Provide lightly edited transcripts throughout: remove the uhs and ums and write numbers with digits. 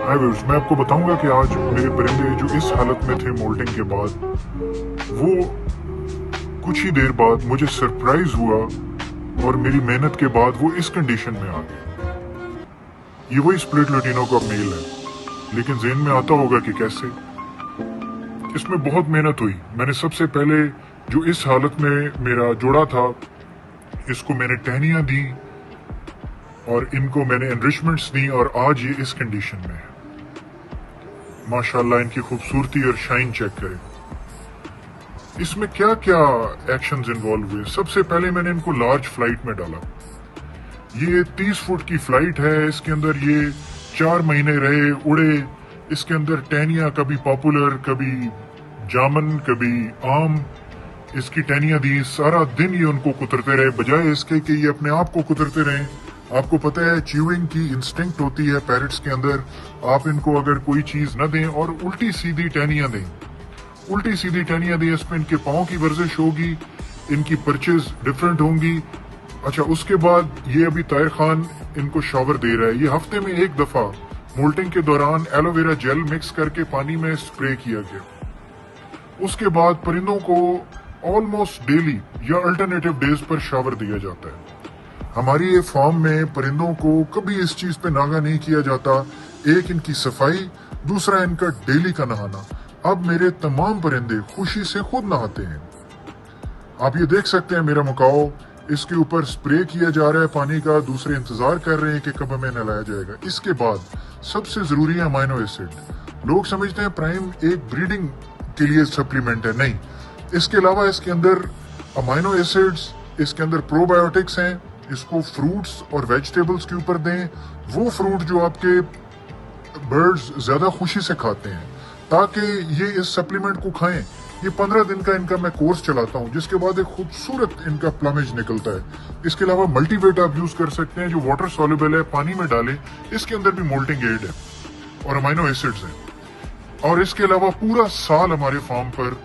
हाय viewers, मैं आपको बताऊंगा कि आज मेरे परिंदे जो इस हालत में थे मोल्टिंग के बाद, वो कुछ ही देर बाद मुझे सरप्राइज हुआ और मेरी मेहनत के बाद वो इस कंडीशन में आ गए। ये वही स्प्लिट लैटिनो का मेल है, लेकिन जेन में आता होगा कि कैसे। इसमें बहुत मेहनत हुई। मैंने सबसे पहले जो इस हालत में मेरा जोड़ा था, इसको मैंने टहनियां दी और इनको मैंने एनरिचमेंट्स दी और आज ये इस कंडीशन में है। माशाल्लाह, इनकी खूबसूरती और शाइन चेक करें। इसमें क्या क्या एक्शंस इन्वॉल्व हुए। सबसे पहले मैंने इनको लार्ज फ्लाइट में डाला। ये 30 फुट की फ्लाइट है। इसके अंदर ये 4 महीने रहे, उड़े। इसके अंदर टहनियां, कभी पॉपुलर, कभी जामन, कभी आम, इसकी टहनियां दी। सारा दिन ये उनको कुतरते रहे, बजाय इसके कि ये अपने आप को कुतरते रहें। आपको पता है च्यूइंग की इंस्टिंक्ट होती है पैरट्स के अंदर। आप इनको अगर कोई चीज न दें और उल्टी सीधी टहनियां दें, उल्टी सीधी टहनियां दें, इसमें इनके पाँव की वर्जिश होगी, इनकी परचेज डिफरेंट होंगी। अच्छा, उसके बाद ये अभी ताहिर खान इनको शॉवर दे रहा है। ये हफ्ते में एक दफा मोल्टिंग के दौरान एलोवेरा जेल मिक्स करके पानी में स्प्रे किया गया। उसके बाद परिंदों को ऑलमोस्ट डेली या अल्टरनेटिव डेज पर शॉवर दिया जाता है। हमारी ये फार्म में परिंदों को कभी इस चीज पे नागा नहीं किया जाता। एक इनकी सफाई, दूसरा इनका डेली का नहाना। अब मेरे तमाम परिंदे खुशी से खुद नहाते हैं। आप ये देख सकते हैं मेरा मकाओ, इसके ऊपर स्प्रे किया जा रहा है पानी का। दूसरे इंतजार कर रहे हैं कि कब हमें नहलाया जाएगा। इसके बाद सबसे जरूरी है अमाइनो एसिड। लोग समझते हैं प्राइम एक ब्रीडिंग के लिए सप्लीमेंट है, नहीं। इसके अलावा इसके अंदर अमाइनो एसिड्स, इसके अंदर प्रोबायोटिक्स हैं। इसको फ्रूट्स और वेजिटेबल्स के ऊपर दें, वो फ्रूट जो आपके बर्ड्स ज्यादा खुशी से खाते हैं, ताकि ये इस सप्लीमेंट को खाएं। ये 15 दिन का इनका मैं कोर्स चलाता हूं, जिसके बाद एक खूबसूरत इनका प्लमेज निकलता है। इसके अलावा मल्टीवेट आप यूज कर सकते हैं, जो वाटर सॉल्युबल है, पानी में डालें। इसके अंदर भी मोल्टिंग एड है और अमाइनो एसिड्स हैं। और इसके अलावा पूरा साल हमारे फार्म पर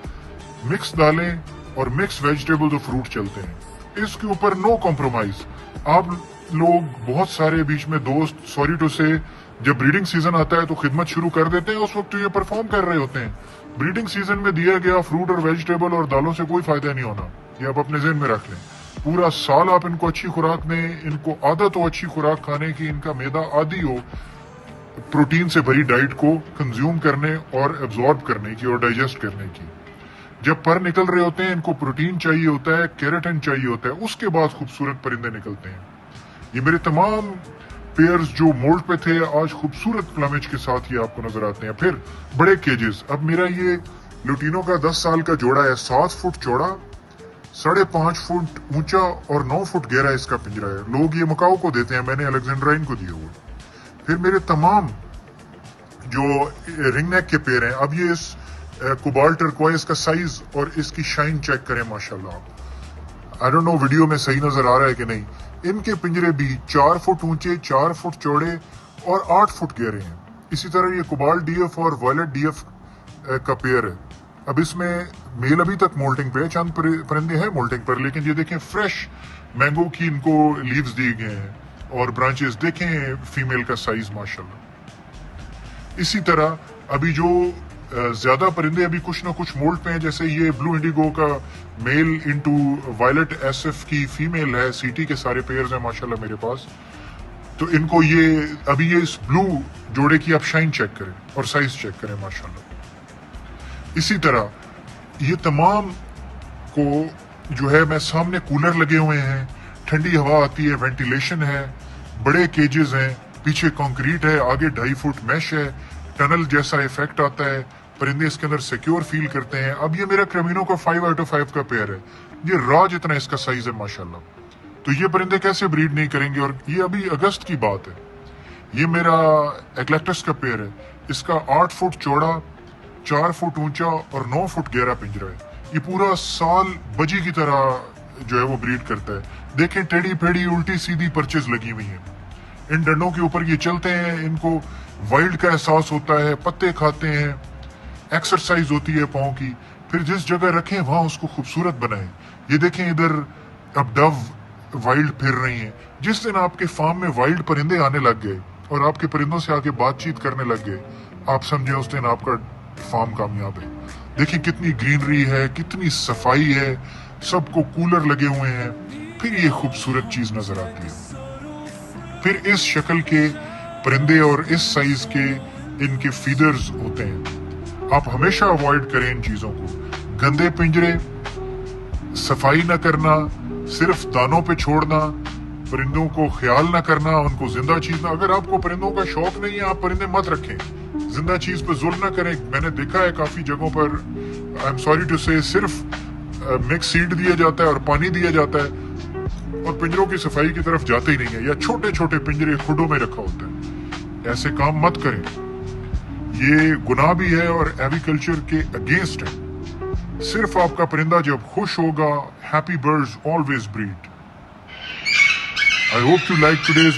मिक्स दालें और मिक्स वेजिटेबल्स और फ्रूट चलते हैं। इसके ऊपर नो कॉम्प्रोमाइज। आप लोग बहुत सारे बीच में दोस्त, सॉरी टू से, जब ब्रीडिंग सीजन आता है तो खिदमत शुरू कर देते हैं। उस वक्त तो ये परफॉर्म कर रहे होते हैं। ब्रीडिंग सीजन में दिया गया फ्रूट और वेजिटेबल और दालों से कोई फायदा नहीं होना। ये आप अपने ज़हन में रख लें। पूरा साल आप इनको अच्छी खुराक दें, इनको आदत हो अच्छी खुराक खाने की, इनका मैदा आदी हो प्रोटीन से भरी डाइट को कंज्यूम करने और एब्जॉर्ब करने की और डाइजेस्ट करने की। जब पर निकल रहे होते हैं, इनको प्रोटीन चाहिए होता है, केराटिन चाहिए होता है। उसके बाद खूबसूरत परिंदे निकलते हैं। ये मेरे तमाम पेयर्स जो मोल्ड पे थे, आज खूबसूरत प्लमेज के साथ ये आपको नजर आते हैं। फिर बड़े केजेस। अब मेरा ये लुटिनो का 10 साल का जोड़ा है। 7 फुट चौड़ा, 5.5 फुट ऊंचा और 9 फुट गहरा इसका पिंजरा है। लोग ये मकाओ को देते हैं, मैंने अलेक्जेंड्राइन को दिया हुआ। फिर मेरे तमाम जो रिंग नेक के पेयर हैं, अब ये इस कोबाल्ट टर्कोइज का साइज और इसकी शाइन चेक करें, माशाल्लाह। आई डोंट नो वीडियो में सही नजर आ रहा है कि नहीं। इनके पिंजरे भी 4 फुट ऊंचे, 4 फुट चौड़े और 8 फुट गहरे हैं। इसी तरह ये कोबाल्ट डीएफ और वायलेट डीएफ का पेयर है। अब इसमें मेल अभी तक मोल्टिंग पे है, चंद परिंदे हैं मोल्टिंग पर, लेकिन ये देखें फ्रेश मैंगो की इनको लीव्स दिए गए हैं और ब्रांचेस देखें, फीमेल का साइज माशाल्लाह। इसी तरह अभी जो ज्यादा परिंदे अभी कुछ ना कुछ मोल्ड पे हैं, जैसे ये ब्लू इंडिगो का मेल इनटू वायलेट एसएफ की फीमेल है। सीटी के सारे पेयर्स हैं माशाल्लाह मेरे पास। तो इनको ये अभी ये इस ब्लू जोड़े की आप शाइन चेक करें और साइज चेक करें माशाल्लाह। इसी तरह ये तमाम को जो है, मैं सामने कूलर लगे हुए हैं, ठंडी हवा आती है, वेंटिलेशन है, बड़े केजेस हैं, पीछे कंक्रीट है, आगे 2.5 फुट मैश है, टनल जैसा इफेक्ट आता है। परिंदे इसके अंदर सिक्योर फील करते हैं। अब ये मेरा क्रेमिनो का 5 आउट ऑफ 5 का पेयर है। ये राज इतना इसका साइज है माशाल्लाह। तो ये परिंदे कैसे ब्रीड नहीं करेंगे। और ये अभी अगस्त की बात है। ये मेरा एग्लेक्टस का पेयर है। इसका 8 फुट चौड़ा, 4 फुट ऊंचा और 9 फुट गहरा पिंजरा है। ये पूरा साल बजी की तरह जो है वो ब्रीड करता है। देखें, टेढ़ी फेढ़ी उल्टी सीधी परचेज लगी हुई है। इन डंडों के ऊपर ये चलते हैं, इनको वाइल्ड का एहसास होता है, पत्ते खाते हैं, एक्सरसाइज होती है पाँव की। फिर जिस जगह रखें वहां उसको खूबसूरत बनाएं। ये देखें, इधर अब डव वाइल्ड फिर रही हैं। जिस दिन आपके फार्म में वाइल्ड परिंदे आने लग गए, और आपके परिंदों से आके बातचीत करने लग गए, आप समझे उस दिन आपका फार्म कामयाब है। देखिए कितनी ग्रीनरी है, कितनी सफाई है, सबको कूलर लगे हुए हैं, फिर ये खूबसूरत चीज नजर आती है। फिर इस शक्ल के परिंदे और इस साइज के इनके फीडर्स होते हैं। आप हमेशा अवॉइड करें इन चीजों को। गंदे पिंजरे, सफाई ना करना, सिर्फ दानों पे छोड़ना, परिंदों को ख्याल ना करना, उनको जिंदा चीज ना। अगर आपको परिंदों का शौक नहीं है, आप परिंदे मत रखें, जिंदा चीज पर जुल्म ना करें। मैंने देखा है काफी जगहों पर, आई एम सॉरी टू से, सिर्फ मिक्स सीड दिया जाता है और पानी दिया जाता है और पिंजरों की सफाई की तरफ जाते ही नहीं है, या छोटे छोटे पिंजरे खुडों में रखा होता है। ऐसे काम मत करें, ये गुनाह भी है और एग्रीकल्चर के अगेंस्ट है। सिर्फ आपका परिंदा जब खुश होगा, happy birds always breed. I hope you like today's